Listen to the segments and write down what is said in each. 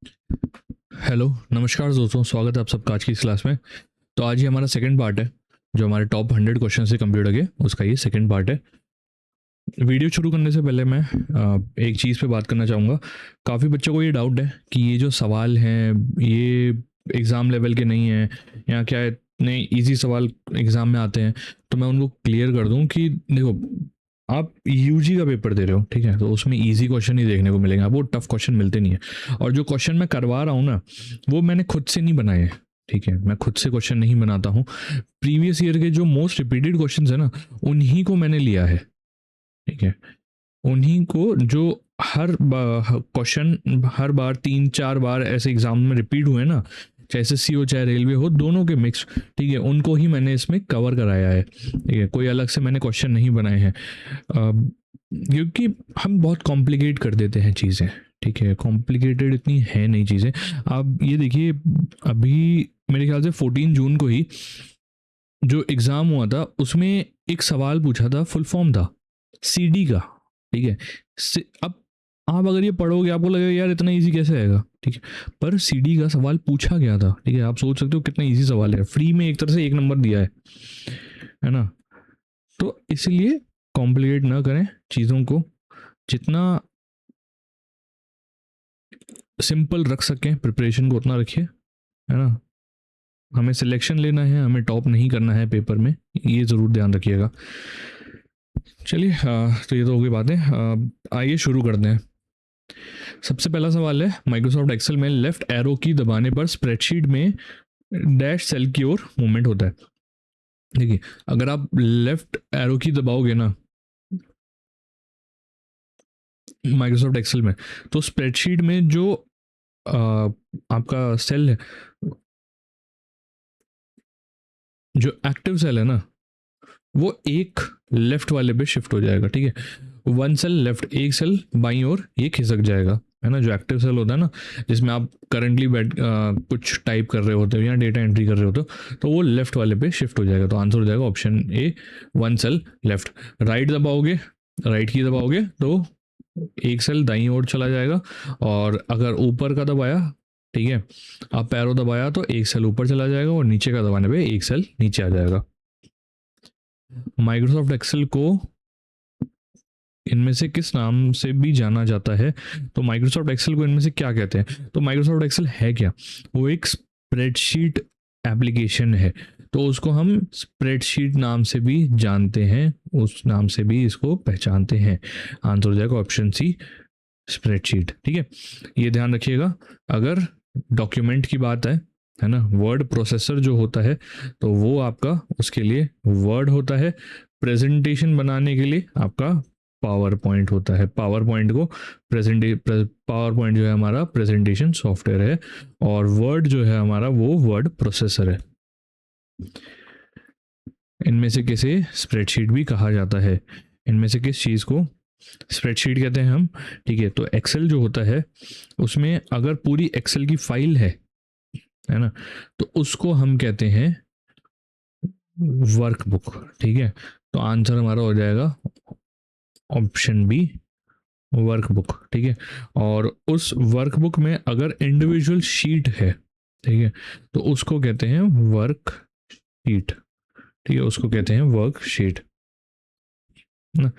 Hello, नमस्कार दोस्तों, स्वागत है आप सबका आज की इस क्लास में। तो आज ये हमारा सेकंड पार्ट है, जो हमारे टॉप 100 क्वेश्चन से कंप्लीट हो गए, उसका ये सेकंड पार्ट है। वीडियो शुरू करने से पहले मैं एक चीज़ पे बात करना चाहूँगा। काफ़ी बच्चों को ये डाउट है कि ये जो सवाल हैं ये एग्ज़ाम लेवल के नहीं हैं, या क्या इतने इजी सवाल एग्ज़ाम में आते हैं। तो मैं उनको क्लियर कर दूं कि देखो, आप यूजी का पेपर दे रहे हो, ठीक है, तो उसमें इजी क्वेश्चन ही देखने को मिलेंगे आपको, टफ क्वेश्चन मिलते नहीं है। और जो क्वेश्चन मैं करवा रहा हूँ ना, वो मैंने खुद से नहीं बनाए हैं, ठीक है, मैं खुद से क्वेश्चन नहीं बनाता हूँ। प्रीवियस ईयर के जो मोस्ट रिपीटेड क्वेश्चन है ना, उन्हीं को मैंने लिया है, ठीक है, उन्हीं को जो हर क्वेश्चन हर बार 3-4 बार ऐसे एग्जाम में रिपीट हुए ना, चाहे एसएससी हो चाहे रेलवे हो, दोनों के मिक्स, ठीक है, उनको ही मैंने इसमें कवर कराया है, ठीक है, कोई अलग से मैंने क्वेश्चन नहीं बनाए हैं। क्योंकि हम बहुत कॉम्प्लिकेट कर देते हैं चीज़ें, ठीक है, कॉम्प्लिकेटेड इतनी है नहीं चीज़ें। आप ये देखिए, अभी मेरे ख्याल से 14 जून को ही जो एग्ज़ाम हुआ था, उसमें एक सवाल पूछा था, फुल फॉर्म था सीडी का, ठीक है। अब आप अगर ये पढ़ोगे आपको लगेगा यार इतना इजी कैसे आएगा, ठीक है, पर सीडी का सवाल पूछा गया था, ठीक है। आप सोच सकते हो कितना इजी सवाल है, फ्री में एक तरह से 1 नंबर दिया है ना। तो इसलिए कॉम्प्लिकेट ना करें चीज़ों को, जितना सिंपल रख सकें प्रिपरेशन को उतना रखिए, है ना। हमें सिलेक्शन लेना है, हमें टॉप नहीं करना है पेपर में, ये ज़रूर ध्यान रखिएगा। चलिए, तो ये तो हो गई बातें, आइए शुरू करते हैं। सबसे पहला सवाल है, माइक्रोसॉफ्ट एक्सेल में लेफ्ट एरो की दबाने पर स्प्रेडशीट में डैश सेल की ओर मूवमेंट होता है। देखिए, अगर आप लेफ्ट एरो की दबाओगे ना माइक्रोसॉफ्ट एक्सेल में, तो स्प्रेडशीट में जो आपका सेल है, जो एक्टिव सेल है ना, वो एक लेफ्ट वाले पे शिफ्ट हो जाएगा, ठीक है। 1 सेल लेफ्ट, एक सेल बाईं ओर ये खिसक जाएगा, है ना। जो एक्टिव सेल होता है ना, जिसमें आप करंटली कुछ टाइप कर रहे होते हो या डेटा एंट्री कर रहे होते हो, तो वो लेफ्ट वाले पे शिफ्ट हो जाएगा। तो आंसर हो जाएगा option A, 1 cell left. Right दबाओगे, राइट की दबाओगे तो एक सेल दाईं ओर चला जाएगा, और अगर ऊपर का दबाया, ठीक है, आप पैरो दबाया तो एक सेल ऊपर चला जाएगा, और नीचे का दबाने पे एक सेल नीचे आ जाएगा। माइक्रोसॉफ्ट एक्सेल को इनमें से किस नाम से भी जाना जाता है? तो माइक्रोसॉफ्ट एक्सेल को इनमें से क्या कहते हैं? तो माइक्रोसॉफ्ट एक्सेल है क्या? वो एक स्प्रेडशीट एप्लीकेशन है, तो उसको हम स्प्रेडशीट नाम से भी जानते हैं, उस नाम से भी इसको पहचानते हैं। आंसर हो जाएगा ऑप्शन सी, स्प्रेडशीट, ठीक है। ये ध्यान रखिएगा, अगर डॉक्यूमेंट की बात है ना, वर्ड प्रोसेसर जो होता है, तो वो आपका उसके लिए वर्ड होता है। प्रेजेंटेशन बनाने के लिए आपका पावर पॉइंट होता है। पावर पॉइंट को पावर पॉइंट जो है हमारा प्रेजेंटेशन सॉफ्टवेयर है, और वर्ड जो है हमारा वो वर्ड प्रोसेसर है। इनमें से किसे स्प्रेडशीट भी कहा जाता है? इनमें से किस चीज़ को स्प्रेडशीट कहते हैं हम, ठीक है। तो एक्सेल जो होता है, उसमें अगर पूरी एक्सेल की फाइल है ना, तो उसको हम कहते हैं वर्कबुक, ठीक है। तो आंसर हमारा हो जाएगा ऑप्शन बी, वर्कबुक, ठीक है। और उस वर्कबुक में अगर इंडिविजुअल शीट है, ठीक है, तो उसको कहते हैं वर्क शीट, ठीक है, उसको कहते हैं वर्कशीट ना।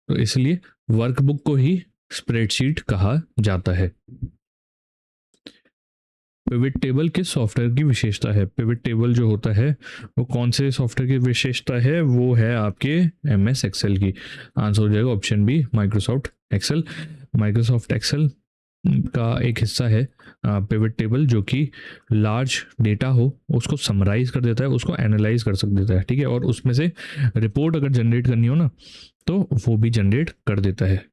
तो इसलिए वर्कबुक को ही स्प्रेडशीट कहा जाता है। पिवट टेबल किस सॉफ्टवेयर की विशेषता है? पिवट टेबल जो होता है वो कौन से सॉफ्टवेयर की विशेषता है? वो है आपके एमएस एक्सेल की। आंसर हो जाएगा option B, Microsoft Excel. Microsoft Excel का एक हिस्सा है पिवट टेबल, जो कि लार्ज डेटा हो उसको समराइज कर देता है, उसको एनालाइज कर सक देता है, ठीक है, और उसमें से रिपोर्ट अगर जनरेट करनी हो ना, तो वो भी जनरेट कर देता है।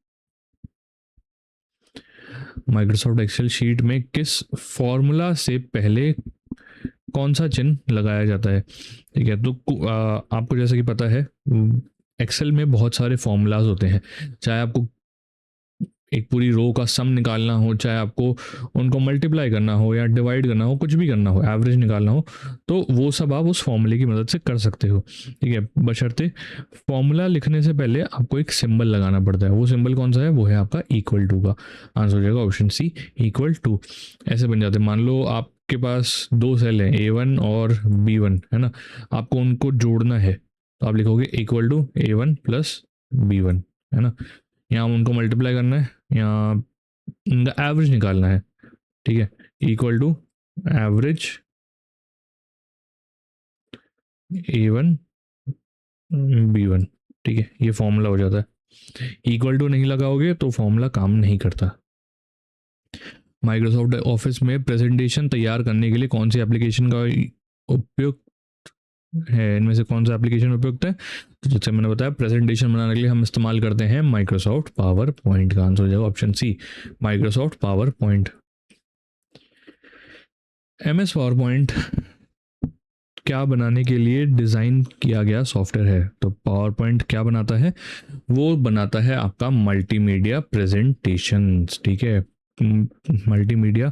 माइक्रोसॉफ्ट एक्सेल शीट में किस फॉर्मूला से पहले कौन सा चिन्ह लगाया जाता है? ठीक है, तो आपको जैसे कि पता है, एक्सेल में बहुत सारे फॉर्मूलाज होते हैं। चाहे आपको एक पूरी रो का सम निकालना हो, चाहे आपको उनको मल्टीप्लाई करना हो या डिवाइड करना हो, कुछ भी करना हो, एवरेज निकालना हो, तो वो सब आप उस फॉर्मूले की मदद से कर सकते हो। ठीक है, बशर्ते फॉर्मूला लिखने से पहले आपको एक सिंबल लगाना पड़ता है। वो सिंबल कौन सा है? वो है आपका इक्वल टू का। आंसर हो जाएगा ऑप्शन सी, इक्वल टू। ऐसे बन जाते हैं, मान लो आपके पास दो सेल हैं A1 और B1, है ना, आपको उनको जोड़ना है, तो आप लिखोगे equal to A1 plus B1, है ना। यहाँ उनको मल्टीप्लाई करना है, यहाँ उनका एवरेज निकालना है। ठीक है, equal to average A1 B1। ठीक है, ये फॉर्मूला हो जाता है। इक्वल टू नहीं लगाओगे तो फॉर्मूला काम नहीं करता। माइक्रोसॉफ्ट ऑफिस में प्रेजेंटेशन तैयार करने के लिए कौन सी एप्लीकेशन का उपयोग है? इनमें से कौन सा एप्लीकेशन उपयुक्त है? तो जैसे मैंने बताया, प्रेजेंटेशन बनाने के लिए हम इस्तेमाल करते हैं माइक्रोसॉफ्ट पावर पॉइंट। का आंसर हो जाएगा option C, Microsoft PowerPoint. MS PowerPoint क्या बनाने के लिए डिज़ाइन किया गया सॉफ्टवेयर है? तो पावर पॉइंट क्या बनाता है? वो बनाता है आपका मल्टीमीडिया प्रेजेंटेशन। ठीक है, मल्टीमीडिया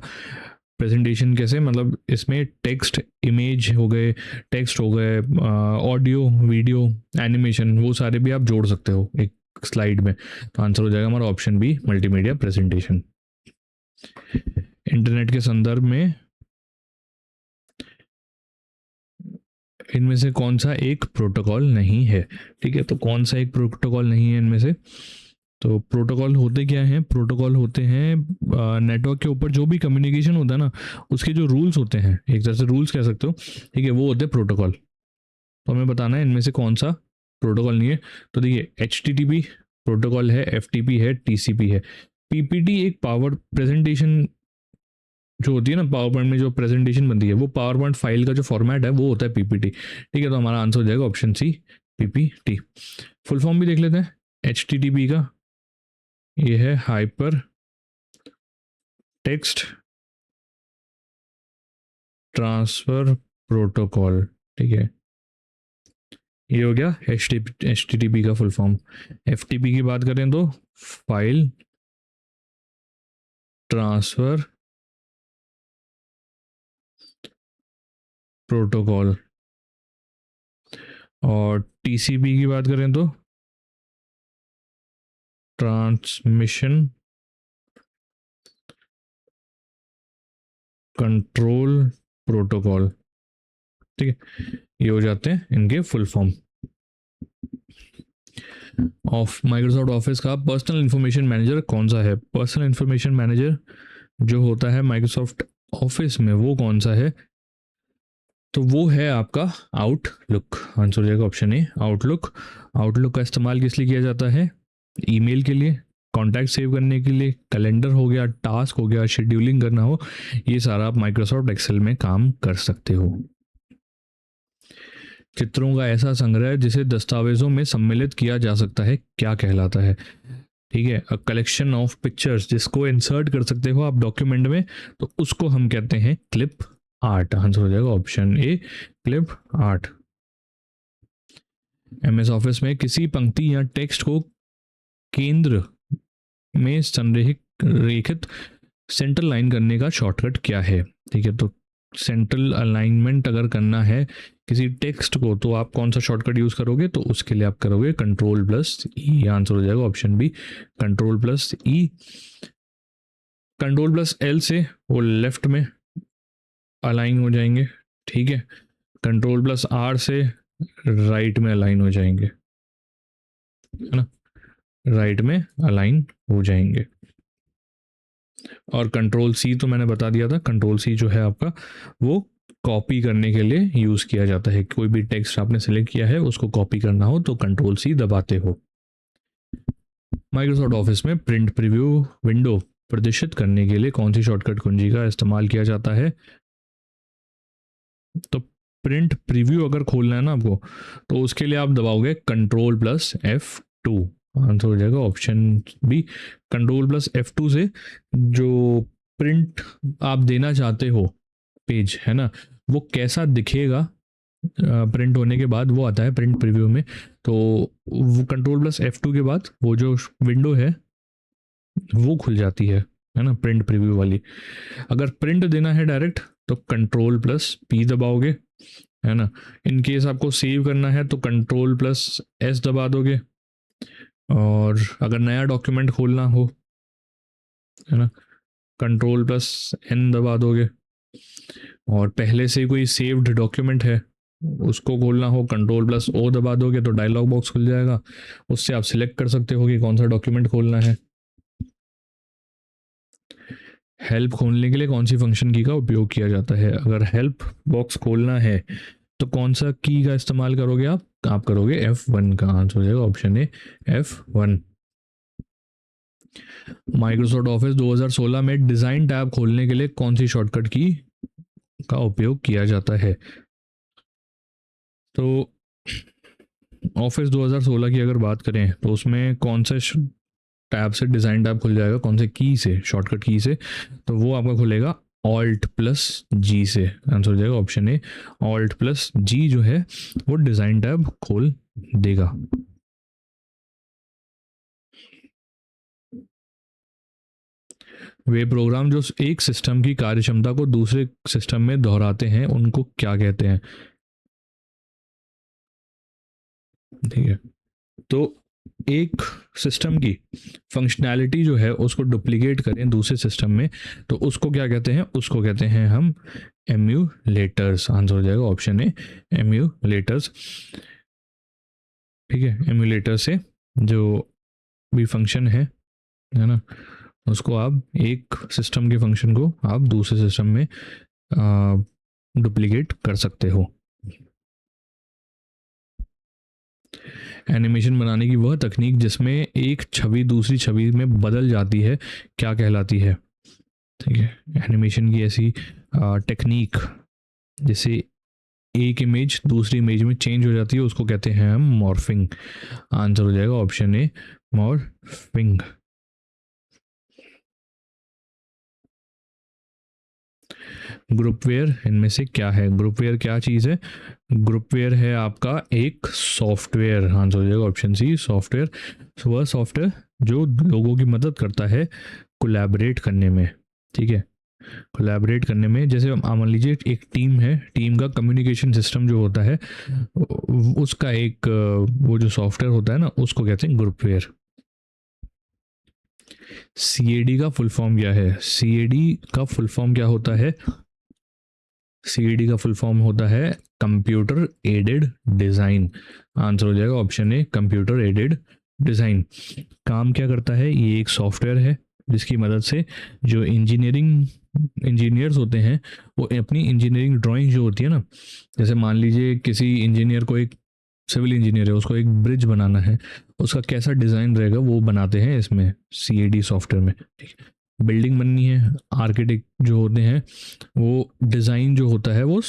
प्रेजेंटेशन कैसे? मतलब इसमें टेक्स्ट, इमेज हो गए, टेक्स्ट हो गए, ऑडियो, वीडियो, एनिमेशन, वो सारे भी आप जोड़ सकते हो एक स्लाइड में। तो आंसर हो जाएगा हमारा option B, multimedia presentation. Internet के संदर्भ में इनमें से कौन सा एक प्रोटोकॉल नहीं है? ठीक है, तो कौन सा एक प्रोटोकॉल नहीं है इनमें से? तो प्रोटोकॉल होते क्या हैं? प्रोटोकॉल होते हैं नेटवर्क के ऊपर जो भी कम्युनिकेशन होता है ना, उसके जो रूल्स होते हैं, एक तरह से रूल्स कह सकते हो। ठीक है, वो होते हैं प्रोटोकॉल। तो हमें बताना है इनमें से कौन सा प्रोटोकॉल नहीं है। तो देखिए, HTTP प्रोटोकॉल है, FTP है, TCP है। PPT एक पावर प्रेजेंटेशन जो होती है ना, पावर पॉइंट में जो प्रेजेंटेशन बनती है, वो पावर पॉइंट फाइल का जो फॉर्मेट है वो होता है PPT। ठीक है, तो हमारा आंसर हो जाएगा option C, PPT। Full form भी देख लेते हैं HTTP का। ये है हाइपर टेक्स्ट ट्रांसफर प्रोटोकॉल। ठीक है, ये हो गया HTTP का फुल फॉर्म। FTP की बात करें तो फाइल ट्रांसफर प्रोटोकॉल। और TCP की बात करें तो ट्रांसमिशन कंट्रोल प्रोटोकॉल। ठीक है, ये हो जाते हैं इनके full form. Of Microsoft office का पर्सनल इंफॉर्मेशन मैनेजर कौन सा है? पर्सनल इंफॉर्मेशन मैनेजर जो होता है माइक्रोसॉफ्ट ऑफिस में, वो कौन सा है? तो वो है आपका आउटलुक। आंसर हो जाएगा ऑप्शन ए, आउटलुक। आउटलुक का इस्तेमाल किस लिए किया जाता है? ईमेल के लिए, कॉन्टैक्ट सेव करने के लिए, कैलेंडर हो गया, टास्क हो गया, शेड्यूलिंग करना हो, ये सारा आप माइक्रोसॉफ्ट एक्सेल में काम कर सकते हो। चित्रों का ऐसा संग्रह जिसे दस्तावेजों में सम्मिलित किया जा सकता है क्या कहलाता है? ठीक है, अ कलेक्शन ऑफ पिक्चर्स जिसको इंसर्ट कर सकते हो आप डॉक्यूमेंट में, तो उसको हम कहते हैं क्लिप आर्ट। आंसर हो जाएगा ऑप्शन ए, क्लिप आर्ट। MS ऑफिस में किसी पंक्ति या टेक्स्ट को केंद्र में संरेखित रेखित सेंटर लाइन करने का शॉर्टकट क्या है? ठीक है, तो सेंट्रल अलाइनमेंट अगर करना है किसी टेक्स्ट को, तो आप कौन सा शॉर्टकट यूज करोगे? तो उसके लिए आप करोगे Ctrl+E। आंसर हो जाएगा ऑप्शन बी, Ctrl+E। Ctrl+L से वो लेफ्ट में अलाइन हो जाएंगे। ठीक है, Ctrl+R से राइट में अलाइन हो जाएंगे, है ना, राइट में अलाइन हो जाएंगे। और Ctrl+C तो मैंने बता दिया था, Ctrl+C जो है आपका वो कॉपी करने के लिए यूज किया जाता है। कोई भी टेक्स्ट आपने सिलेक्ट किया है, उसको कॉपी करना हो तो Ctrl+C दबाते हो। माइक्रोसॉफ्ट ऑफिस में प्रिंट प्रीव्यू विंडो प्रदर्शित करने के लिए कौन सी शॉर्टकट कुंजी का इस्तेमाल किया जाता है? तो प्रिंट प्रीव्यू अगर खोलना है ना आपको, तो उसके लिए आप दबाओगे Ctrl+F2। आंसर हो जाएगा ऑप्शन बी, Ctrl+F2 से जो प्रिंट आप देना चाहते हो पेज, है ना, वो कैसा दिखेगा प्रिंट होने के बाद, वो आता है प्रिंट प्रीव्यू में। तो वो Ctrl+F2 के बाद वो जो विंडो है वो खुल जाती है ना, प्रिंट प्रीव्यू वाली। अगर प्रिंट देना है डायरेक्ट तो कंट्रोल प्लस पी दबाओगे, है ना। इन केस आपको सेव करना है तो कंट्रोल प्लस एस दबा दोगे। और अगर नया डॉक्यूमेंट खोलना हो, है ना, कंट्रोल प्लस एन दबा दोगे। और पहले से कोई सेव्ड डॉक्यूमेंट है उसको खोलना हो, कंट्रोल प्लस ओ दबा दोगे तो डायलॉग बॉक्स खुल जाएगा। उससे आप सिलेक्ट कर सकते हो कि कौन सा डॉक्यूमेंट खोलना है। हेल्प खोलने के लिए कौन सी फंक्शन की का उपयोग किया जाता है? अगर हेल्प बॉक्स खोलना है तो कौन सा की का इस्तेमाल करोगे आप करोगे F1 का। आंसर हो जाएगा ऑप्शन ए F1। माइक्रोसॉफ्ट ऑफिस 2016 में डिज़ाइन टैब खोलने के लिए कौन सी शॉर्टकट की का उपयोग किया जाता है? तो ऑफिस 2016 की अगर बात करें तो उसमें कौन से टैब से डिज़ाइन टैब खुल जाएगा, कौन से की से, शॉर्टकट की से? तो वो आपका खुलेगा ऑल्ट प्लस जी से। आंसर हो जाएगा ऑप्शन ए ऑल्ट प्लस जी जो है वो डिज़ाइन टैब खोल देगा। वे प्रोग्राम जो एक सिस्टम की कार्यक्षमता को दूसरे सिस्टम में दोहराते हैं उनको क्या कहते हैं? ठीक है, तो एक सिस्टम की फंक्शनैलिटी जो है उसको डुप्लीकेट करें दूसरे सिस्टम में तो उसको क्या कहते हैं? उसको कहते हैं हम एम्यूलेटर्स। आंसर हो जाएगा ऑप्शन ए एम्यूलेटर्स। ठीक है, एम्यूलेटर से जो भी फंक्शन है ना, उसको आप एक सिस्टम के फंक्शन को आप दूसरे सिस्टम में डुप्लीकेट कर सकते हो। एनिमेशन बनाने की वह तकनीक जिसमें एक छवि दूसरी छवि में बदल जाती है क्या कहलाती है? ठीक है, एनिमेशन की ऐसी टेक्निक जिसे एक इमेज दूसरी इमेज में चेंज हो जाती है उसको कहते हैं हम मॉर्फिंग। आंसर हो जाएगा ऑप्शन ए मॉर्फिंग। ग्रुपवेयर इनमें से क्या है? ग्रुपवेयर क्या चीज़ है? ग्रुपवेयर है आपका एक सॉफ्टवेयर। आंसर हो जाएगा ऑप्शन सी सॉफ्टवेयर। वह सॉफ्टवेयर जो लोगों की मदद करता है कोलैबोरेट करने में। ठीक है, कोलैबोरेट करने में, जैसे मान लीजिए एक टीम है, टीम का कम्युनिकेशन सिस्टम जो होता है उसका एक वो जो सॉफ्टवेयर होता है ना उसको कहते हैं ग्रुपवेयर। CAD का फुल फॉर्म क्या है? CAD का फुल फॉर्म क्या होता है? CAD का फुल फॉर्म होता है कंप्यूटर एडेड डिज़ाइन। आंसर हो जाएगा option a computer aided design. काम क्या करता है? ये एक सॉफ्टवेयर है जिसकी मदद से जो इंजीनियर्स होते हैं वो अपनी इंजीनियरिंग ड्राइंग जो होती है ना, जैसे मान लीजिए किसी इंजीनियर को, एक सिविल इंजीनियर है, उसको एक ब्रिज बनाना है, उसका कैसा डिज़ाइन रहेगा वो बनाते हैं इसमें CAD सॉफ्टवेयर में। ठीक है, बिल्डिंग बननी है, आर्किटेक्ट जो होते हैं वो डिज़ाइन जो होता है वो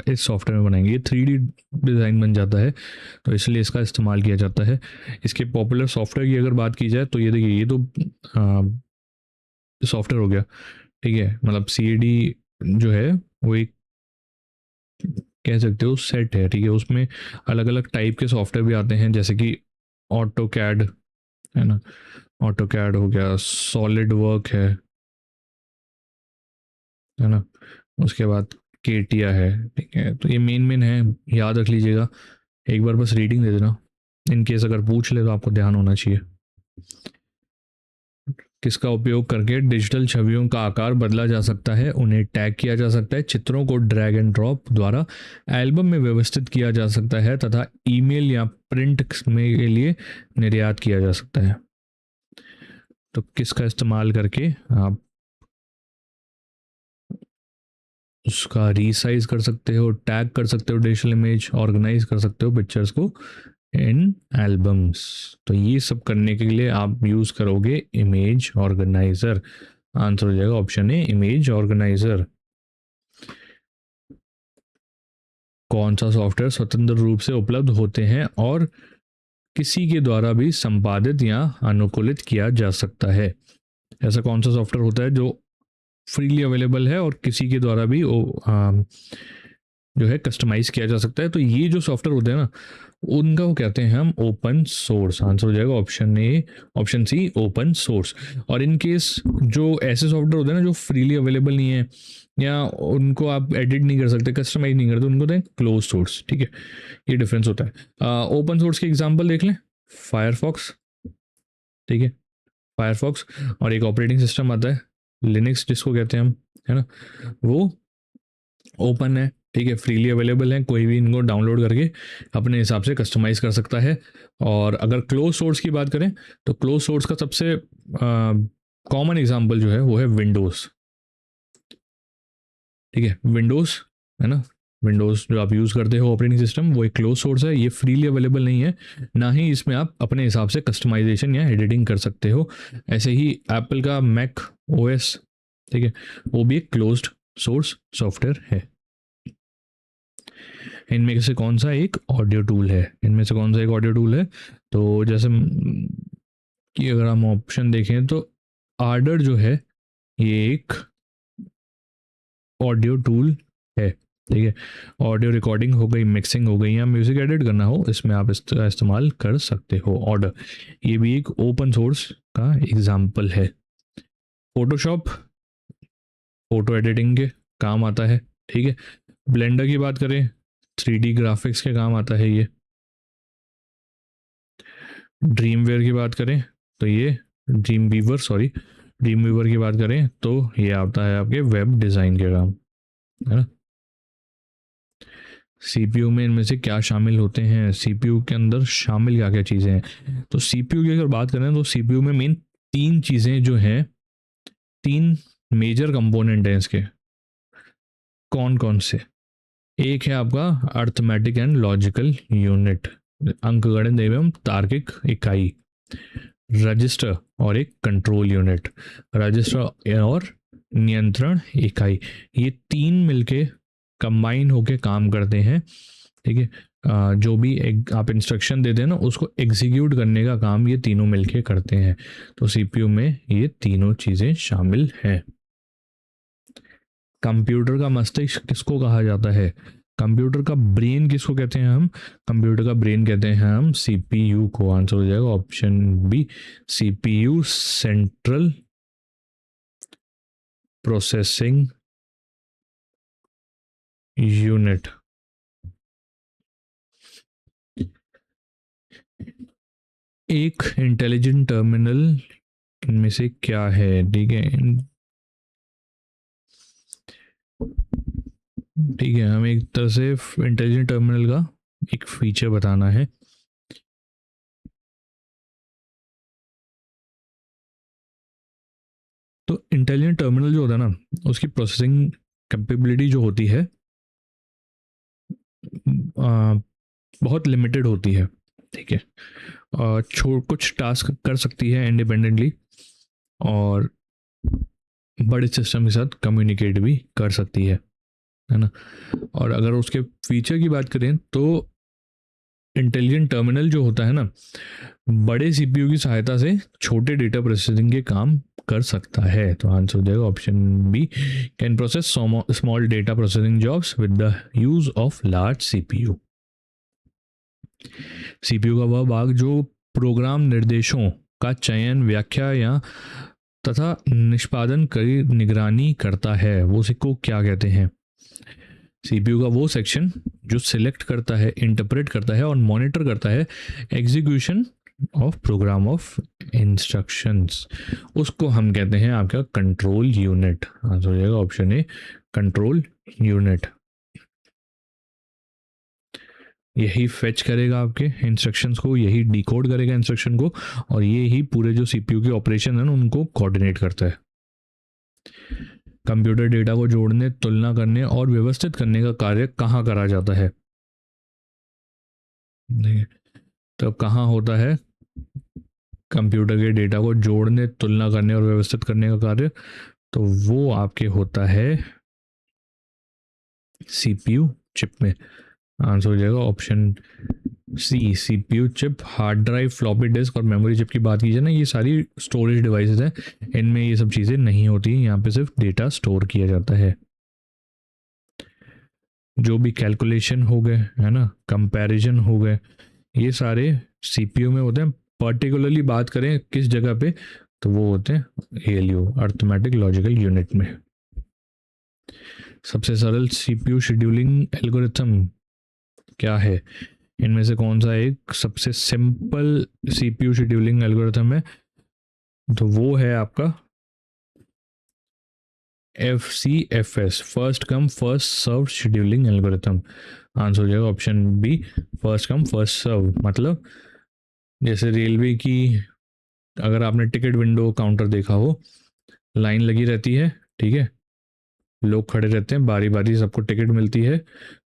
इस सॉफ्टवेयर में बनाएंगे, ये 3D डिज़ाइन बन जाता है, तो इसलिए इसका इस्तेमाल किया जाता है। इसके पॉपुलर सॉफ्टवेयर की अगर बात की जाए तो ये देखिए, ये तो सॉफ्टवेयर हो गया। ठीक है, मतलब CAD जो है वो एक कह सकते हो सेट है। ठीक है, उसमें अलग अलग टाइप के सॉफ्टवेयर भी आते हैं जैसे कि ऑटो कैड, है ना, ऑटो कैड हो गया, सॉलिड वर्क है ना, उसके बाद केटिया है। ठीक है, तो ये मेन है, याद रख लीजिएगा, एक बार बस रीडिंग दे देना, इन केस अगर पूछ ले तो आपको ध्यान होना चाहिए। किसका उपयोग करके डिजिटल छवियों का आकार बदला जा सकता है, उन्हें टैग किया जा सकता है, चित्रों को ड्रैग एंड ड्रॉप द्वारा एल्बम में व्यवस्थित किया जा सकता है तथा ईमेल या प्रिंट में के लिए निर्यात किया जा सकता है? तो किसका इस्तेमाल करके आप उसका रीसाइज कर सकते हो, टैग कर सकते हो डिजिटल इमेज, ऑर्गेनाइज कर सकते हो पिक्चर्स को इन एल्बम्स? तो ये सब करने के लिए आप यूज़ करोगे इमेज ऑर्गेनाइजर। आंसर हो जाएगा ऑप्शन ए इमेज ऑर्गेनाइजर। कौन सा सॉफ्टवेयर स्वतंत्र रूप से उपलब्ध होते हैं और किसी के द्वारा भी संपादित या अनुकूलित किया जा सकता है? ऐसा कौन सा सॉफ्टवेयर होता है जो फ्रीली अवेलेबल है और किसी के द्वारा भी जो है कस्टमाइज़ किया जा सकता है। तो ये जो सॉफ्टवेयर होते हैं ना, उनका वो कहते हैं हम ओपन सोर्स। आंसर हो जाएगा option A, option C open source. और इन केस जो ऐसे सॉफ्टवेयर होते हैं ना जो फ्रीली अवेलेबल नहीं है या उनको आप एडिट नहीं कर सकते, कस्टमाइज नहीं करते, उनको कहते हैं क्लोज सोर्स। ठीक है, ये डिफरेंस होता है। ओपन सोर्स के एग्जांपल देख लें, फायरफॉक्स। ठीक है, फायरफॉक्स, और एक ऑपरेटिंग सिस्टम आता है लिनक्स जिसको कहते हैं हम, है ना, वो ओपन है। ठीक है, फ्रीली अवेलेबल है, कोई भी इनको डाउनलोड करके अपने हिसाब से कस्टमाइज़ कर सकता है। और अगर क्लोज सोर्स की बात करें तो क्लोज सोर्स का सबसे कॉमन एग्जांपल जो है वो है विंडोज़। ठीक है, विंडोज़, है ना, विंडोज़ जो आप यूज़ करते हो ऑपरेटिंग सिस्टम, वो एक क्लोज सोर्स है, ये फ्रीली अवेलेबल नहीं है, ना ही इसमें आप अपने हिसाब से कस्टमाइजेशन या एडिटिंग कर सकते हो। ऐसे ही एप्पल का मैक ओएस, ठीक है, वो भी एक क्लोज्ड सोर्स सॉफ्टवेयर है। इनमें से कौन सा एक ऑडियो टूल है, इनमें से कौन सा एक ऑडियो टूल है? तो जैसे कि अगर हम ऑप्शन देखें तो आर्डर जो है ये एक ऑडियो टूल है। ठीक है, ऑडियो रिकॉर्डिंग हो गई, मिक्सिंग हो गई, या म्यूजिक एडिट करना हो, इसमें आप इसका इस्तेमाल कर सकते हो ऑर्डर। ये भी एक ओपन सोर्स का एग्जाम्पल है। फोटोशॉप फोटो एडिटिंग के काम आता है। ठीक है, ब्लेंडर की बात करें 3D ग्राफिक्स के काम आता है ये। ड्रीमवेयर की बात करें तो ये ड्रीम वीवर की बात करें तो ये आता है आपके वेब डिज़ाइन के काम, है ना। सीपीयू में इनमें से क्या शामिल होते हैं, सीपीयू के अंदर शामिल क्या क्या चीज़ें हैं? तो सीपीयू की अगर बात करें तो सीपीयू में मेन 3 चीज़ें जो हैं, 3 मेजर कंपोनेंट हैं इसके। कौन कौन से? एक है आपका अर्थमेटिक एंड लॉजिकल यूनिट, अंकगणित एवं तार्किक इकाई। रजिस्टर और एक कंट्रोल यूनिट, रजिस्टर और नियंत्रण इकाई, ये 3 मिलके कंबाइन होके काम करते हैं। ठीक है, जो भी एक आप इंस्ट्रक्शन देते हैं ना, उसको एग्जीक्यूट करने का काम ये तीनों मिलके करते हैं। तो सीपीयू में ये तीनों चीज़ें शामिल हैं। कंप्यूटर का मस्तिष्क किसको कहा जाता है? कंप्यूटर का ब्रेन किसको कहते हैं हम? कंप्यूटर का ब्रेन कहते हैं हम सीपीयू को। आंसर हो जाएगा option B, CPU, central processing unit. एक इंटेलिजेंट टर्मिनल इनमें से क्या है? ठीक है, ठीक है, हमें एक तरह से इंटेलिजेंट टर्मिनल का एक फीचर बताना है। तो इंटेलिजेंट टर्मिनल जो होता है ना, उसकी प्रोसेसिंग कैपेबिलिटी जो होती है बहुत लिमिटेड होती है। ठीक है, कुछ टास्क कर सकती है इंडिपेंडेंटली और बड़े सिस्टम के साथ कम्युनिकेट भी कर सकती है ना। और अगर उसके फीचर की बात करें तो इंटेलिजेंट टर्मिनल जो होता है ना, बड़े सीपीयू की सहायता से छोटे डेटा प्रोसेसिंग के काम कर सकता है। तो आंसर हो जाएगा option B, can process small data processing jobs with the use of large CPU. CPU का वह भाग जो प्रोग्राम निर्देशों का चयन, व्याख्या या तथा निष्पादन की निगरानी करता है, वो उसको क्या कहते हैं? सीपीयू का वो सेक्शन जो सिलेक्ट करता है, इंटरप्रेट करता है और मॉनिटर करता है execution of program of instructions, उसको हम कहते हैं आपका कंट्रोल यूनिट। आंसर हो जाएगा ऑप्शन ए, कंट्रोल यूनिट। यही फेच करेगा आपके इंस्ट्रक्शंस को, यही डिकोड करेगा इंस्ट्रक्शन को, और ये ही पूरे जो सीपीयू के ऑपरेशन है ना उनको कोऑर्डिनेट करता है। कंप्यूटर डेटा को जोड़ने, तुलना करने और व्यवस्थित करने का कार्य कहाँ करा जाता है? तो कहाँ होता है कंप्यूटर के डेटा को जोड़ने, तुलना करने और व्यवस्थित करने का कार्य? तो वो आपके होता है सीपीयू चिप में। आंसर हो जाएगा option C, CPU chip. Hard drive, floppy disk और मेमोरी चिप की बात की जाए ना, ये सारी स्टोरेज डिवाइसेस हैं, इनमें ये सब चीज़ें नहीं होती, यहाँ पे सिर्फ डेटा स्टोर किया जाता है। जो भी कैलकुलेशन हो गए, है ना, कंपैरिजन हो गए, ये सारे सीपीयू में होते हैं। पर्टिकुलरली बात करें किस जगह पे, तो वो होते हैं एएलयू, अर्थमेटिक लॉजिकल यूनिट में। सबसे सरल सीपीयू शेड्यूलिंग एल्गोरिथम क्या है? इनमें से कौन सा एक सबसे सिंपल सीपीयू शेड्यूलिंग एल्गोरिथम है? तो वो है आपका FCFS, first come first serve scheduling algorithm. Answer हो जाएगा option B, first come first serve. मतलब जैसे रेलवे की, अगर आपने टिकट विंडो काउंटर देखा हो, लाइन लगी रहती है, ठीक है, लोग खड़े रहते हैं, बारी बारी सबको टिकट मिलती है।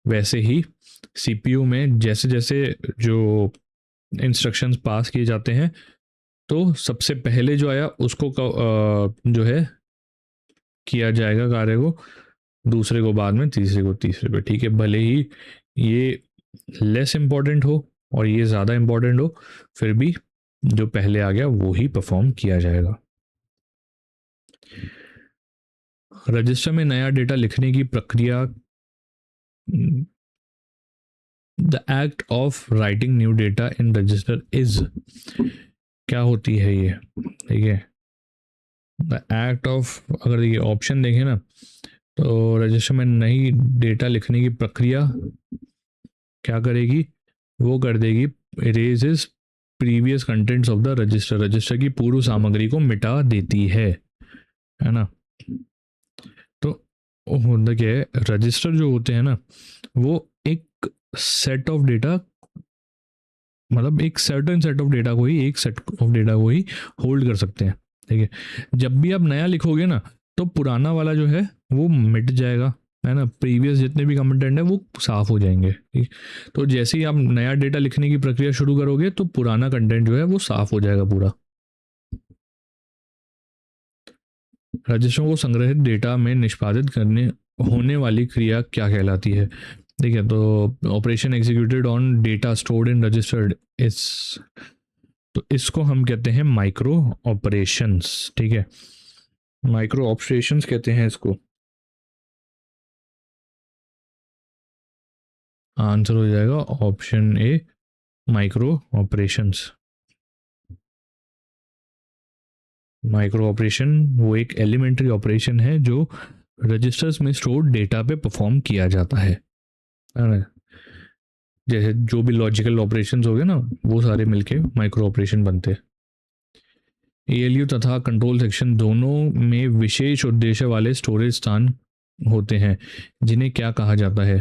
वैसे ही सीपीयू में जैसे जैसे जो इंस्ट्रक्शंस पास किए जाते हैं, तो सबसे पहले जो आया उसको जो है किया जाएगा कार्य को, दूसरे को बाद में, तीसरे को तीसरे पे, ठीक है। भले ही ये लेस इम्पॉर्टेंट हो और ये ज़्यादा इम्पॉर्टेंट हो, फिर भी जो पहले आ गया वो ही परफॉर्म किया जाएगा। रजिस्टर में नया डेटा लिखने की प्रक्रिया, the act of writing new data in register is, क्या होती है ये? ठीक है, द एक्ट ऑफ, अगर ये ऑप्शन देखें ना, तो रजिस्टर में नई डेटा लिखने की प्रक्रिया क्या करेगी? वो कर देगी erases previous contents of the register, register की पूर्व सामग्री को मिटा देती है ना। तो होता क्या है, रजिस्टर जो होते हैं ना, वो एक सेट ऑफ डेटा, मतलब एक सर्टेन सेट ऑफ डेटा को ही, एक सेट ऑफ डेटा को ही होल्ड कर सकते हैं, ठीक है। जब भी आप नया लिखोगे ना, तो पुराना वाला जो है वो मिट जाएगा, है ना, प्रीवियस जितने भी कंटेंट है वो साफ हो जाएंगे, ठीक। तो जैसे ही आप नया डेटा लिखने की प्रक्रिया शुरू करोगे, तो पुराना कंटेंट जो है वो साफ हो जाएगा पूरा। रजिस्टरों को संग्रहित डेटा में निष्पादित करने होने वाली क्रिया क्या कहलाती है? ठीक है, तो operation executed on data stored in registered इस, तो इसको हम कहते हैं माइक्रो ऑपरेशंस, ठीक है, माइक्रो ऑपरेशंस कहते हैं इसको। आंसर हो जाएगा ऑप्शन ए, माइक्रो ऑपरेशंस। माइक्रो ऑपरेशन वो एक एलिमेंट्री ऑपरेशन है जो रजिस्टर्स में स्टोर्ड डेटा पे परफॉर्म किया जाता है ना। जैसे जो भी लॉजिकल ऑपरेशंस हो गए ना, वो सारे मिलके माइक्रो ऑपरेशन बनते हैं। एएलयू तथा कंट्रोल सेक्शन दोनों में विशेष उद्देश्य वाले स्टोरेज स्थान होते हैं, जिन्हें क्या कहा जाता है?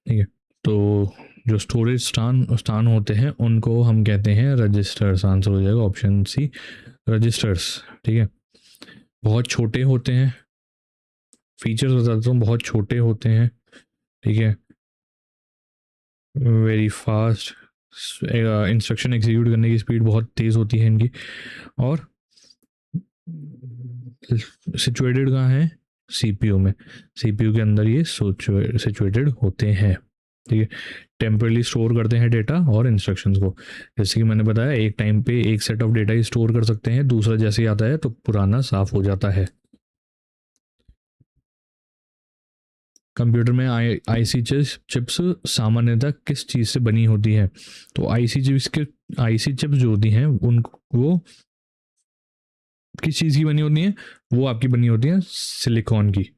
ठीक है, तो जो स्टोरेज स्थान होते हैं उनको हम कहते हैं रजिस्टर्स। आंसर हो जाएगा ऑप्शन सी, रजिस्टर्स, ठीक है। बहुत छोटे होते हैं, फीचर्स बताता हूँ, बहुत छोटे होते हैं, ठीक है, वेरी फास्ट, इंस्ट्रक्शन एग्जीक्यूट करने की स्पीड बहुत तेज़ होती है इनकी, और सिचुएटेड कहाँ है? सीपीयू में, सीपीयू के अंदर ये सिचुएटेड होते हैं, ठीक है। टेम्परली स्टोर करते हैं डेटा और इंस्ट्रक्शंस को, जैसे कि मैंने बताया, एक टाइम पे एक set of data he store कर सकते हैं, दूसरा जैसे ही आता है तो पुराना साफ हो जाता है। कंप्यूटर में आईसी चिप्स सामान्यतः किस चीज़ से बनी होती है? तो आईसी चिप्स जो होती हैं वो किस चीज़ की बनी होती हैं? वो आपकी बनी होती है सिलिकॉन की।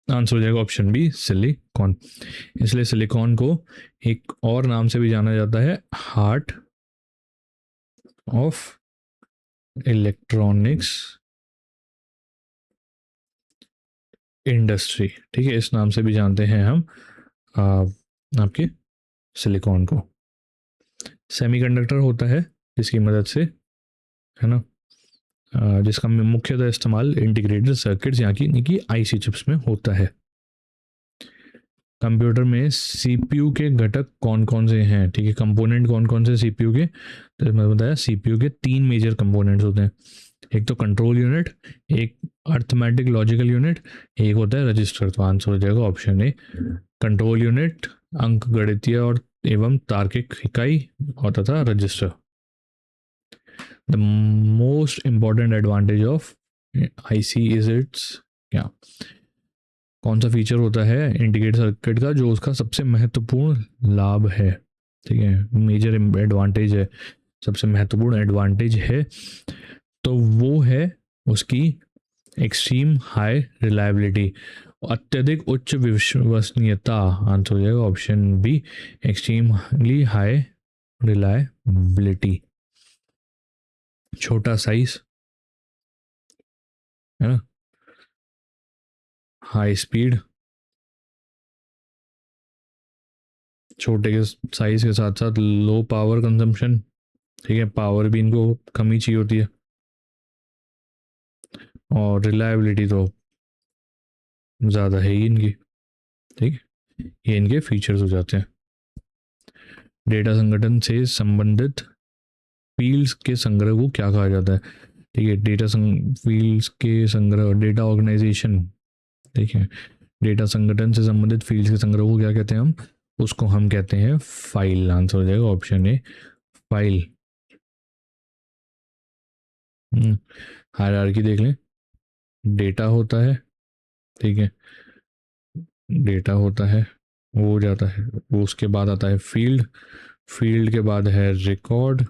आंसर हो जाएगा ऑप्शन बी, सिलिकॉन। इसलिए सिलिकॉन को एक और नाम से भी जाना जाता है, हार्ट ऑफ इलेक्ट्रॉनिक्स इंडस्ट्री, ठीक है, इस नाम से भी जानते हैं हम आपके सिलिकॉन को। सेमीकंडक्टर होता है जिसकी मदद से, है ना, जिसका मुख्यतः इस्तेमाल इंटीग्रेटेड सर्किट्स यहाँ की आईसी चिप्स में होता है। कंप्यूटर में सीपीयू के घटक कौन कौन से हैं? ठीक है, कंपोनेंट कौन कौन से सीपीयू के? तो मैं बताया सीपीयू के 3 मेजर कंपोनेंट्स होते हैं। एक तो कंट्रोल यूनिट, एक अर्थमेटिक लॉजिकल यूनिट, एक होता है रजिस्टर। तो आंसर हो जाएगा ऑप्शन ए, कंट्रोल यूनिट, अंक गणितीय और एवं तार्किक इकाई, और तथा register. The most important advantage of IC is it's क्या, कौन सा फीचर होता है इंटीग्रेटेड सर्किट का जो उसका सबसे महत्वपूर्ण लाभ है, ठीक है, मेजर एडवांटेज है, सबसे महत्वपूर्ण एडवांटेज है, तो वो है उसकी एक्सट्रीम हाई रिलायबिलिटी, अत्यधिक उच्च विश्वसनीयता। आंसर हो जाएगा option B, extremely high reliability. छोटा साइज है ना, हाई स्पीड, छोटे के साइज के साथ साथ लो पावर कंजम्पशन, ठीक है, पावर भी इनको कम ही चाहिए होती है, और रिलायबिलिटी तो ज़्यादा है ही इनकी, ठीक है, ये इनके फीचर्स हो जाते हैं। डेटा संगठन से संबंधित फील्ड्स के संग्रह को क्या कहा जाता है, ठीक है, फील्ड्स के संग्रह, डेटा ऑर्गेनाइजेशन, ठीक है, डेटा संगठन से संबंधित फील्ड्स के संग्रह को क्या कहते हैं हम, उसको हम कहते हैं फाइल। आंसर हो जाएगा ऑप्शन ए, फाइल। हायरार्की देख लें, डेटा होता है, ठीक है, डेटा होता है, वो हो जाता है, वो उसके बाद आता है फील्ड, फील्ड के बाद है रिकॉर्ड,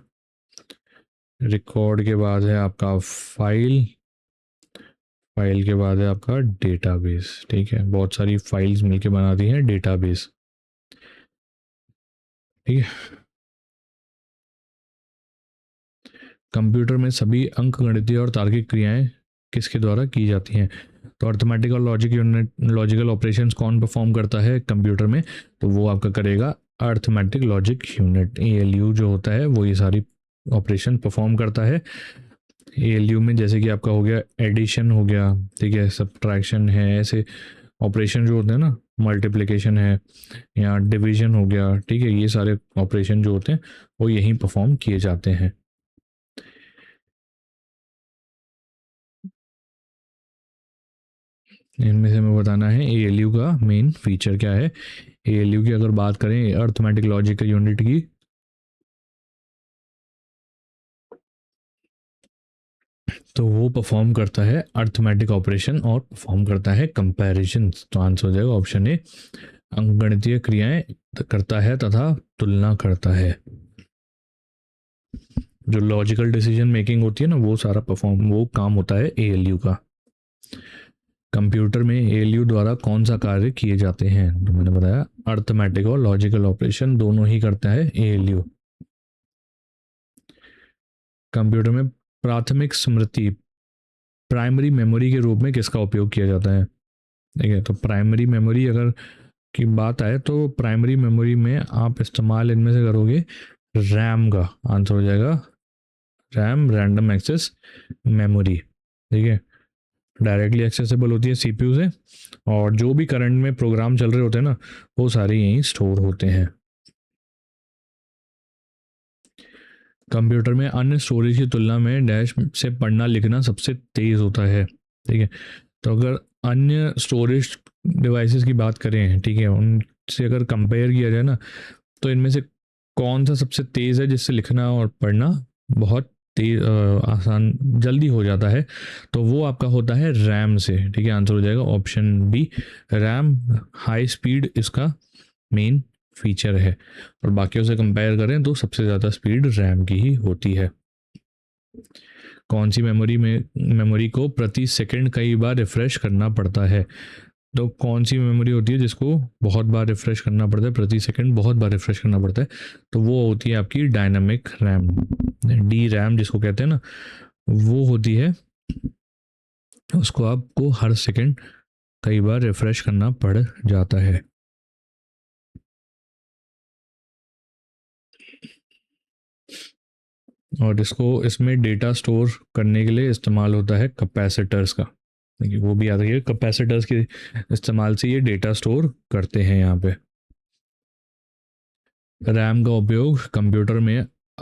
रिकॉर्ड के बाद है आपका फाइल, फाइल के बाद है आपका डेटाबेस, ठीक है, बहुत सारी फाइल्स मिलके बनाती हैं डेटाबेस, ठीक है। कंप्यूटर में सभी अंकगणितीय और तार्किक क्रियाएं किसके द्वारा की जाती हैं, तो अर्थमेटिक और लॉजिक यूनिट, लॉजिकल ऑपरेशंस कौन परफॉर्म करता है कंप्यूटर में, तो वो आपका करेगा अर्थमेटिक लॉजिक यूनिट, एएलयू जो होता है वो ये सारी ऑपरेशन परफॉर्म करता है। एएलयू में जैसे कि आपका हो गया एडिशन हो गया, ठीक है, सब्ट्रैक्शन है, ऐसे ऑपरेशन जो होते हैं ना, मल्टीप्लिकेशन है या डिवीजन हो गया, ठीक है, ये सारे ऑपरेशन जो होते हैं वो यहीं परफॉर्म किए जाते हैं। इनमें से हमें बताना है एएलयू का मेन फीचर क्या है। एएलयू की अगर बात करें अर्थमेटिक लॉजिकल यूनिट की, तो वो परफॉर्म करता है अर्थमेटिक ऑपरेशन और परफॉर्म करता है कंपैरिजन, तो आंसर हो जाएगा ऑप्शन ए, अंकगणितीय क्रियाएं करता है तथा तुलना करता है। जो लॉजिकल डिसीजन मेकिंग होती है ना, वो सारा वो काम होता है एएलयू का। कंप्यूटर में एएलयू द्वारा कौन सा कार्य किए जाते हैं, तो मैंने बताया अर्थमेटिक और लॉजिकल ऑपरेशन दोनों ही करता है एएलयू। कंप्यूटर में प्राथमिक स्मृति, प्राइमरी मेमोरी के रूप में किसका उपयोग किया जाता है, ठीक है, तो प्राइमरी मेमोरी अगर की बात आए तो प्राइमरी मेमोरी में आप इस्तेमाल इनमें से करोगे रैम का, आंसर हो जाएगा रैम, रैंडम एक्सेस मेमोरी, ठीक है, डायरेक्टली एक्सेसिबल होती है सीपीयू से, और जो भी करंट में प्रोग्राम चल रहे होते हैं ना वो सारे यहीं स्टोर होते हैं। कंप्यूटर में अन्य स्टोरेज की तुलना में डैश से पढ़ना लिखना सबसे तेज होता है, ठीक है, तो अगर अन्य स्टोरेज डिवाइसेस की बात करें, ठीक है, उनसे अगर कंपेयर किया जाए ना, तो इनमें से कौन सा सबसे तेज़ है जिससे लिखना और पढ़ना बहुत तेज आसान जल्दी हो जाता है, तो वो आपका होता है रैम से, ठीक है, आंसर हो जाएगा option B, RAM. High speed इसका मेन फीचर है, और बाकियों से कंपेयर करें तो सबसे ज़्यादा स्पीड रैम की ही होती है। कौन सी मेमोरी को प्रति सेकंड कई बार रिफ्रेश करना पड़ता है, तो कौन सी मेमोरी होती है जिसको बहुत बार रिफ्रेश करना पड़ता है, प्रति सेकंड बहुत बार रिफ्रेश करना पड़ता है, तो वो होती है आपकी डायनामिक रैम, डी रैम जिसको कहते हैं ना, वो होती है, उसको आपको हर सेकंड कई बार रिफ्रेश करना पड़ जाता है। और इसको इसमें डेटा स्टोर करने के लिए इस्तेमाल होता है कैपेसिटर्स का, देखिए वो भी याद रखिए, कैपेसिटर्स के इस्तेमाल से ये डेटा स्टोर करते हैं यहाँ पे। रैम का उपयोग कंप्यूटर में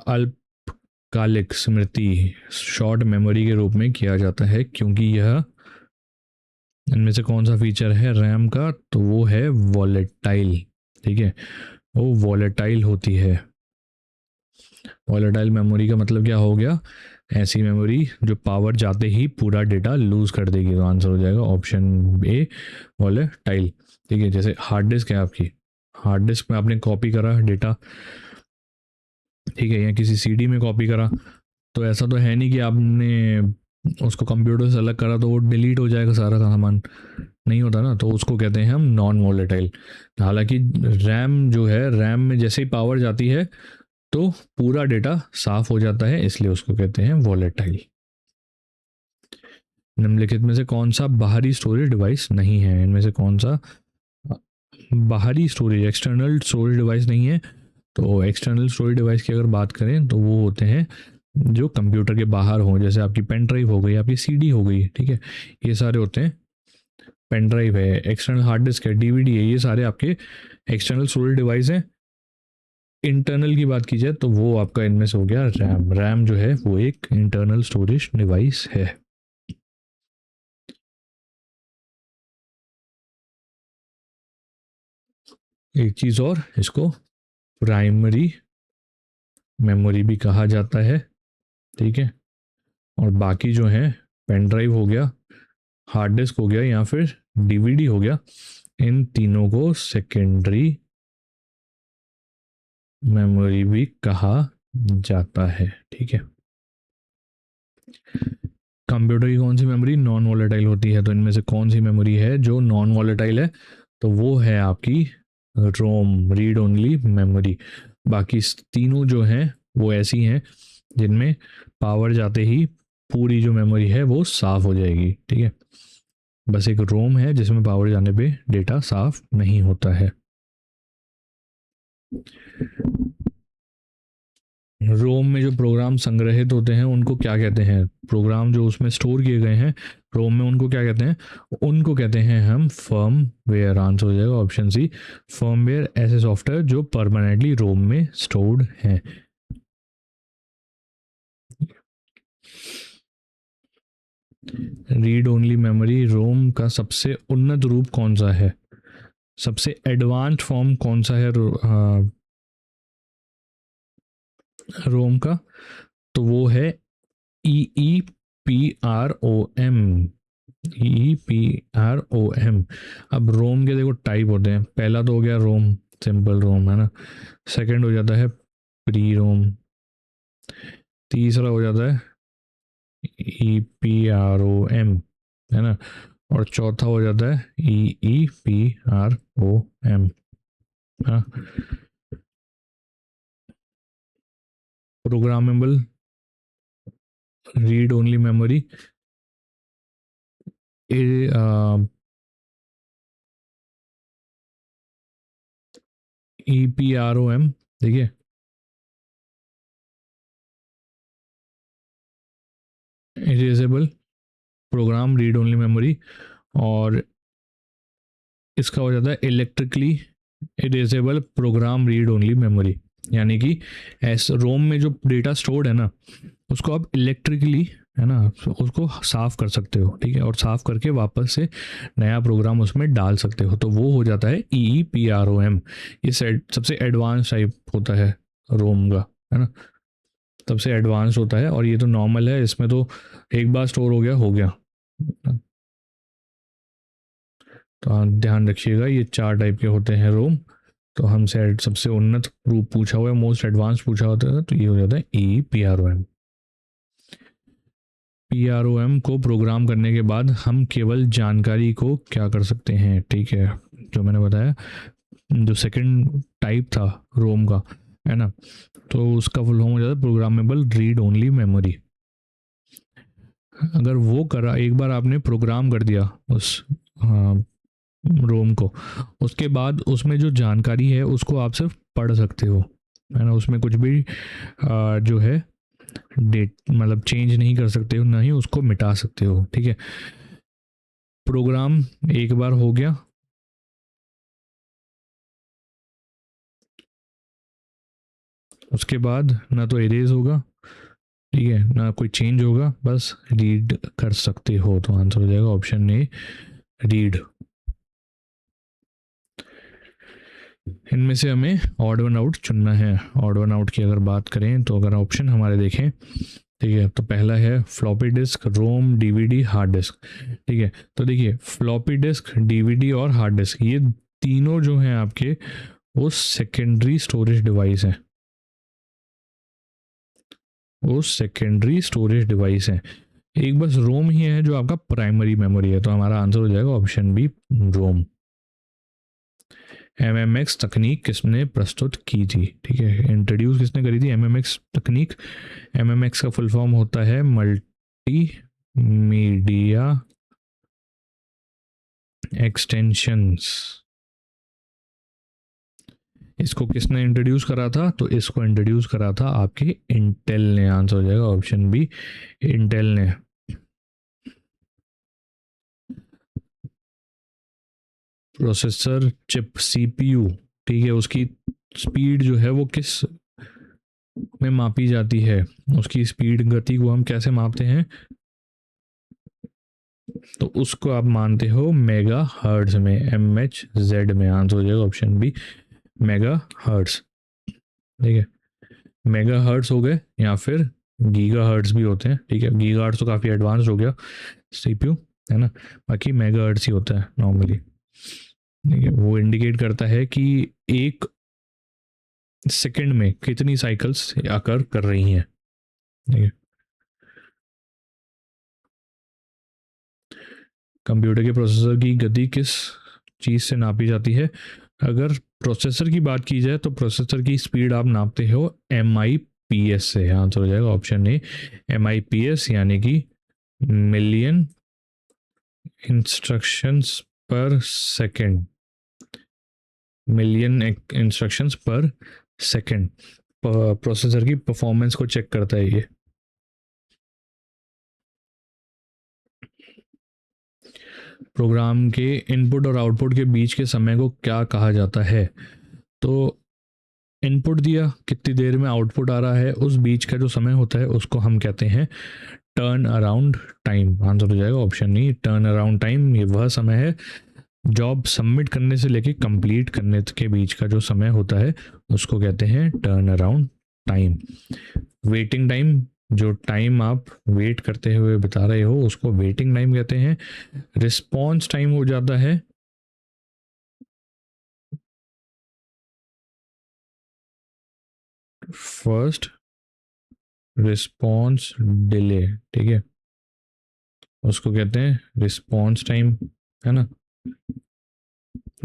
अल्पकालिक स्मृति, शॉर्ट मेमोरी के रूप में किया जाता है, क्योंकि यह, इनमें से कौन सा फीचर है रैम का, तो वो है वॉलेटाइल, ठीक है, वो वॉलेटाइल होती है। वॉलेटाइल मेमोरी का मतलब क्या हो गया, ऐसी मेमोरी जो पावर जाते ही पूरा डेटा लूज कर देगी। तो आंसर हो जाएगा ऑप्शन ए वोलेटाइल। ठीक है, जैसे हार्ड डिस्क है आपकी, हार्ड डिस्क में आपने कॉपी करा डेटा, ठीक है, या किसी सीडी में कॉपी करा, तो ऐसा तो है नहीं कि आपने उसको कंप्यूटर से अलग करा तो वो डिलीट हो जाएगा सारा का सामान, नहीं होता ना, तो उसको कहते हैं हम नॉन वोलेटाइल। हालांकि रैम जो है, रैम में जैसे ही पावर जाती है तो पूरा डेटा साफ हो जाता है, इसलिए उसको कहते हैं वोलेटाइल। निम्नलिखित में से कौन सा बाहरी स्टोरेज डिवाइस नहीं है? इनमें से कौन सा बाहरी स्टोरेज, एक्सटर्नल स्टोरेज डिवाइस नहीं है? तो एक्सटर्नल स्टोरेज डिवाइस की अगर बात करें तो वो होते हैं जो कंप्यूटर के बाहर हों, जैसे आपकी पेन ड्राइव हो गई, आपकी सीडी हो गई, ठीक है, ये सारे होते हैं। पेन ड्राइव है, एक्सटर्नल हार्ड डिस्क है, डीवीडी है, ये सारे आपके एक्सटर्नल स्टोरेज डिवाइस हैं। इंटरनल की बात की जाए तो वो आपका इनमें से हो गया रैम। रैम जो है वो एक इंटरनल स्टोरेज डिवाइस है। एक चीज़ और, इसको प्राइमरी मेमोरी भी कहा जाता है, ठीक है। और बाकी जो है पेन ड्राइव हो गया, हार्ड डिस्क हो गया, या फिर डीवीडी हो गया, इन तीनों को सेकेंडरी मेमोरी भी कहा जाता है, ठीक है। कंप्यूटर की कौन सी मेमोरी नॉन वॉलेटाइल होती है? तो इनमें से कौन सी मेमोरी है जो नॉन वॉलेटाइल है? तो वो है आपकी रोम, रीड ओनली मेमोरी। बाकी तीनों जो हैं वो ऐसी हैं जिनमें पावर जाते ही पूरी जो मेमोरी है वो साफ हो जाएगी, ठीक है। बस एक रोम है जिसमें पावर जाने पे डेटा साफ नहीं होता है। रोम में जो प्रोग्राम संग्रहित होते हैं उनको क्या कहते हैं? प्रोग्राम जो उसमें स्टोर किए गए हैं रोम में, उनको क्या कहते हैं? उनको कहते हैं हम फर्मवेयर। आंसर हो जाएगा ऑप्शन सी, फर्मवेयर ऐसे सॉफ्टवेयर जो परमानेंटली रोम में स्टोर्ड हैं। रीड ओनली मेमोरी रोम का सबसे उन्नत रूप कौन सा है? सबसे एडवांस्ड फॉर्म कौन सा है रोम का? तो वो है EEPROM। EEPROM। अब रोम के देखो टाइप होते हैं, पहला तो हो गया रोम, सिंपल रोम है ना, सेकंड हो जाता है प्री रोम, तीसरा हो जाता है EPROM, है ना, और चौथा हो जाता है EEPROM, है ना। Programmable read only memory, EPROM, देखिए erasable program read only memory, और इसका हो जाता है electrically erasable program read only memory. यानी कि एस रोम में जो डेटा स्टोर्ड है ना, उसको आप इलेक्ट्रिकली, है ना, उसको साफ कर सकते हो, ठीक है, और साफ करके वापस से नया प्रोग्राम उसमें डाल सकते हो, तो वो हो जाता है EEPROM। ये सबसे एडवांस टाइप होता है रोम का, है ना, सबसे एडवांस होता है। और ये तो नॉर्मल है, इसमें तो एक बार स्टोर हो गया। तो आप ध्यान रखिएगा, ये 4 टाइप के होते हैं रोम। तो हमसे सबसे उन्नत रूप पूछा हुआ है, मोस्ट एडवांस पूछा होता है, तो ये हो जाता है EEPROM। PROM को प्रोग्राम करने के बाद हम केवल जानकारी को क्या कर सकते हैं, ठीक है, जो मैंने बताया, जो सेकंड टाइप था रोम का, है ना, तो उसका फुल फॉर्म हो जाता है प्रोग्रामेबल रीड ओनली मेमोरी। अगर वो करा, एक बार आपने प्रोग्राम कर दिया उस रोम को, उसके बाद उसमें जो जानकारी है उसको आप सिर्फ पढ़ सकते हो, है ना, उसमें कुछ भी जो है डेट मतलब चेंज नहीं कर सकते हो, ना ही उसको मिटा सकते हो, ठीक है। प्रोग्राम एक बार हो गया, उसके बाद ना तो इरेज होगा, ठीक है, ना कोई चेंज होगा, बस रीड कर सकते हो। तो आंसर हो जाएगा ऑप्शन ए, रीड। इनमें से हमें ऑड वन आउट चुनना है। ऑड वन आउट की अगर बात करें तो अगर ऑप्शन हमारे देखें ठीक है, तो पहला है फ्लॉपी डिस्क, रोम, डीवीडी, हार्ड डिस्क। ठीक है, तो देखिए फ्लॉपी डिस्क, डीवीडी और हार्ड डिस्क, ये तीनों जो हैं आपके वो सेकेंडरी स्टोरेज डिवाइस हैं, वो सेकेंडरी स्टोरेज डिवाइस हैं। एक बस रोम ही है जो आपका प्राइमरी मेमोरी है, तो हमारा आंसर हो जाएगा ऑप्शन बी, रोम। एमएमएक्स तकनीक किसने प्रस्तुत की थी? ठीक है, इंट्रोड्यूस किसने करी थी एमएमएक्स तकनीक? एमएमएक्स का फुल फॉर्म होता है मल्टी मीडिया एक्सटेंशंस। इसको किसने इंट्रोड्यूस करा था? तो इसको इंट्रोड्यूस करा था आपके इंटेल ने। आंसर हो जाएगा ऑप्शन बी, इंटेल ने। प्रोसेसर चिप सीपीयू, ठीक है, उसकी स्पीड जो है वो किस में मापी जाती है? उसकी स्पीड, गति को हम कैसे मापते हैं? तो उसको आप मानते हो मेगा हर्ट्ज में, MHz में। आंसर हो जाएगा ऑप्शन बी, मेगा हर्ट्ज। ठीक है, मेगा हर्ट्ज हो गए या फिर गीगा हर्ट्ज भी होते हैं। ठीक है, गीगा हर्ट्ज तो काफ़ी एडवांस हो गया सीपीयू, है ना, बाकी मेगा हर्ट्ज ही होता है नॉर्मली। ठीक है, वो इंडिकेट करता है कि एक सेकंड में कितनी साइकिल्स आकर कर रही हैं। ठीक है, कंप्यूटर के प्रोसेसर की गति किस चीज़ से नापी जाती है? अगर प्रोसेसर की बात की जाए तो प्रोसेसर की स्पीड आप नापते हो MIPS से। आंसर हो जाएगा ऑप्शन ए, MIPS, यानी कि मिलियन इंस्ट्रक्शंस पर सेकंड। मिलियन इंस्ट्रक्शंस पर सेकंड प्रोसेसर की परफॉर्मेंस को चेक करता है ये। प्रोग्राम के इनपुट और आउटपुट के बीच के समय को क्या कहा जाता है? तो इनपुट दिया, कितनी देर में आउटपुट आ रहा है, उस बीच का जो समय होता है उसको हम कहते हैं टर्न अराउंड टाइम। आंसर हो जाएगा option E, turn around time. ये वह समय है जॉब सबमिट करने से लेके कंप्लीट करने के बीच का जो समय होता है उसको कहते हैं turn around time. Waiting time, जो टाइम आप वेट करते हुए बता रहे हो उसको वेटिंग टाइम कहते हैं। रिस्पॉन्स टाइम हो जाता है फर्स्ट रिस्पॉन्स डिले। ठीक है, उसको कहते हैं रिस्पॉन्स टाइम, है ना।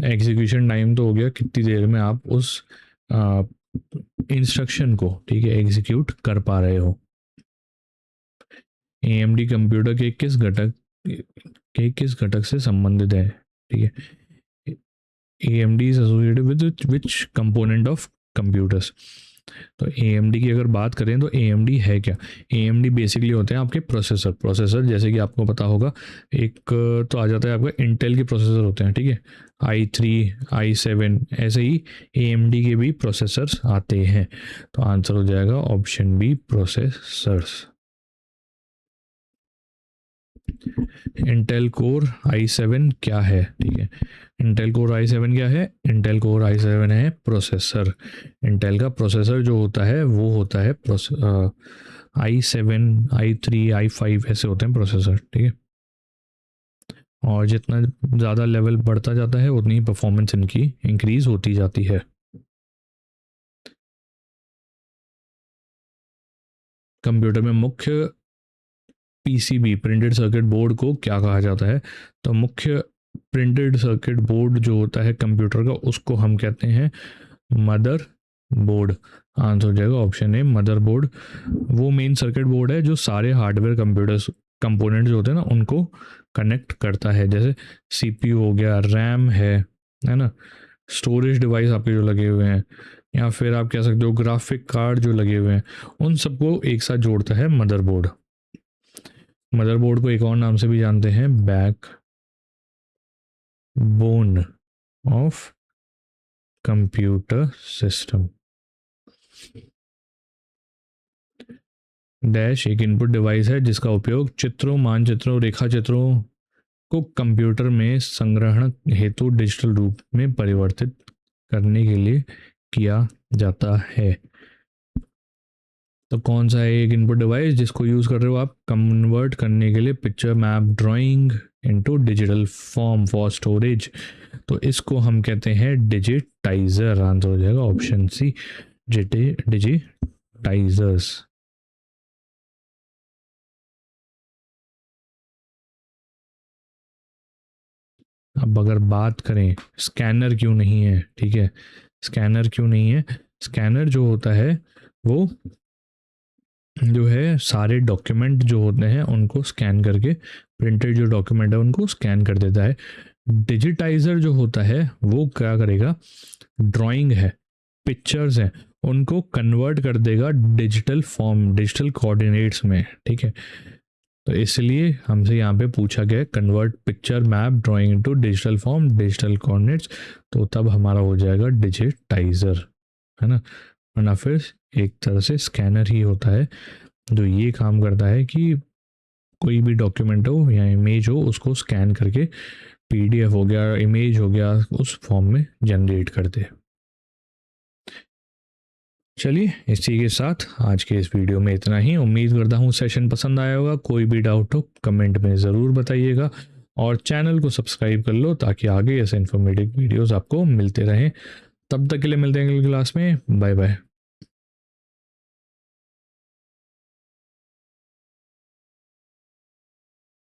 एग्जीक्यूशन टाइम तो हो गया कितनी देर में आप उस इंस्ट्रक्शन को, ठीक है, एग्जीक्यूट कर पा रहे हो। AMD कंप्यूटर के किस घटक से संबंधित है? ठीक है, AMD is associated with which component of computers? तो AMD की अगर बात करें तो AMD है क्या? AMD बेसिकली होते हैं आपके प्रोसेसर जैसे कि आपको पता होगा, एक तो आ जाता है आपका इंटेल के प्रोसेसर होते हैं, ठीक है, i3 i7, ऐसे ही AMD के भी प्रोसेसर्स आते हैं। तो आंसर हो जाएगा option B, processors. Intel core i7 क्या है? ठीक है, इंटेल कोर i7 क्या है? इंटेल कोर i7 है प्रोसेसर। इंटेल का प्रोसेसर जो होता है वो होता है i7, i3, i5 ऐसे होते हैं प्रोसेसर। ठीक है, और जितना ज़्यादा लेवल बढ़ता जाता है उतनी परफॉर्मेंस इनकी इंक्रीज होती जाती है। कंप्यूटर में मुख्य PCB प्रिंटेड सर्किट बोर्ड को क्या कहा जाता है? तो मुख्य प्रिंटेड सर्किट बोर्ड जो होता है कंप्यूटर का उसको हम कहते हैं मदर बोर्ड। आंसर हो जाएगा ऑप्शन ए, मदर बोर्ड। वो मेन सर्किट बोर्ड है जो सारे हार्डवेयर कंप्यूटर्स कंपोनेंट जो होते हैं ना उनको कनेक्ट करता है, जैसे CPU हो गया, रैम है ना, स्टोरेज डिवाइस आपके जो लगे हुए हैं, या फिर आप कह सकते हो ग्राफिक कार्ड जो लगे हुए हैं, उन सबको एक साथ जोड़ता है मदरबोर्ड। मदरबोर्ड को एक और नाम से भी जानते हैं back bone of computer system. Dash एक इनपुट डिवाइस है जिसका उपयोग चित्रों, मानचित्रों, रेखा चित्रों को कंप्यूटर में संग्रहण हेतु डिजिटल रूप में परिवर्तित करने के लिए किया जाता है। तो कौन सा है एक इनपुट डिवाइस जिसको यूज़ कर रहे हो आप कन्वर्ट करने के लिए picture map drawing into digital form for storage? तो इसको हम कहते हैं डिजिटाइजर। आंसर हो जाएगा ऑप्शन सी, डिजिटाइजर्स। अब अगर बात करें स्कैनर क्यों नहीं है, ठीक है, स्कैनर क्यों नहीं है? स्कैनर जो होता है वो जो है सारे डॉक्यूमेंट जो होते हैं उनको स्कैन करके, प्रिंटेड जो डॉक्यूमेंट है उनको स्कैन कर देता है। डिजिटाइजर जो होता है वो क्या करेगा, ड्राइंग है, पिक्चर्स हैं, उनको कन्वर्ट कर देगा डिजिटल फॉर्म, डिजिटल कोऑर्डिनेट्स में, ठीक है। तो इसलिए हमसे यहाँ पे पूछा गया convert picture map drawing into digital form digital coordinates, तो तब हमारा हो जाएगा डिजिटाइजर, है ना। वरना फिर एक तरह से स्कैनर ही होता है जो ये काम करता है कि कोई भी डॉक्यूमेंट हो या इमेज हो उसको स्कैन करके पीडीएफ हो गया, इमेज हो गया, उस फॉर्म में जनरेट करते। चलिए इसी के साथ आज के इस वीडियो में इतना ही। उम्मीद करता हूँ सेशन पसंद आया होगा। कोई भी डाउट हो कमेंट में ज़रूर बताइएगा और चैनल को सब्सक्राइब कर लो ताकि आगे ऐसे इन्फॉर्मेटिव वीडियोस आपको मिलते रहें। तब तक के लिए मिलते हैं अगली क्लास में। Bye bye.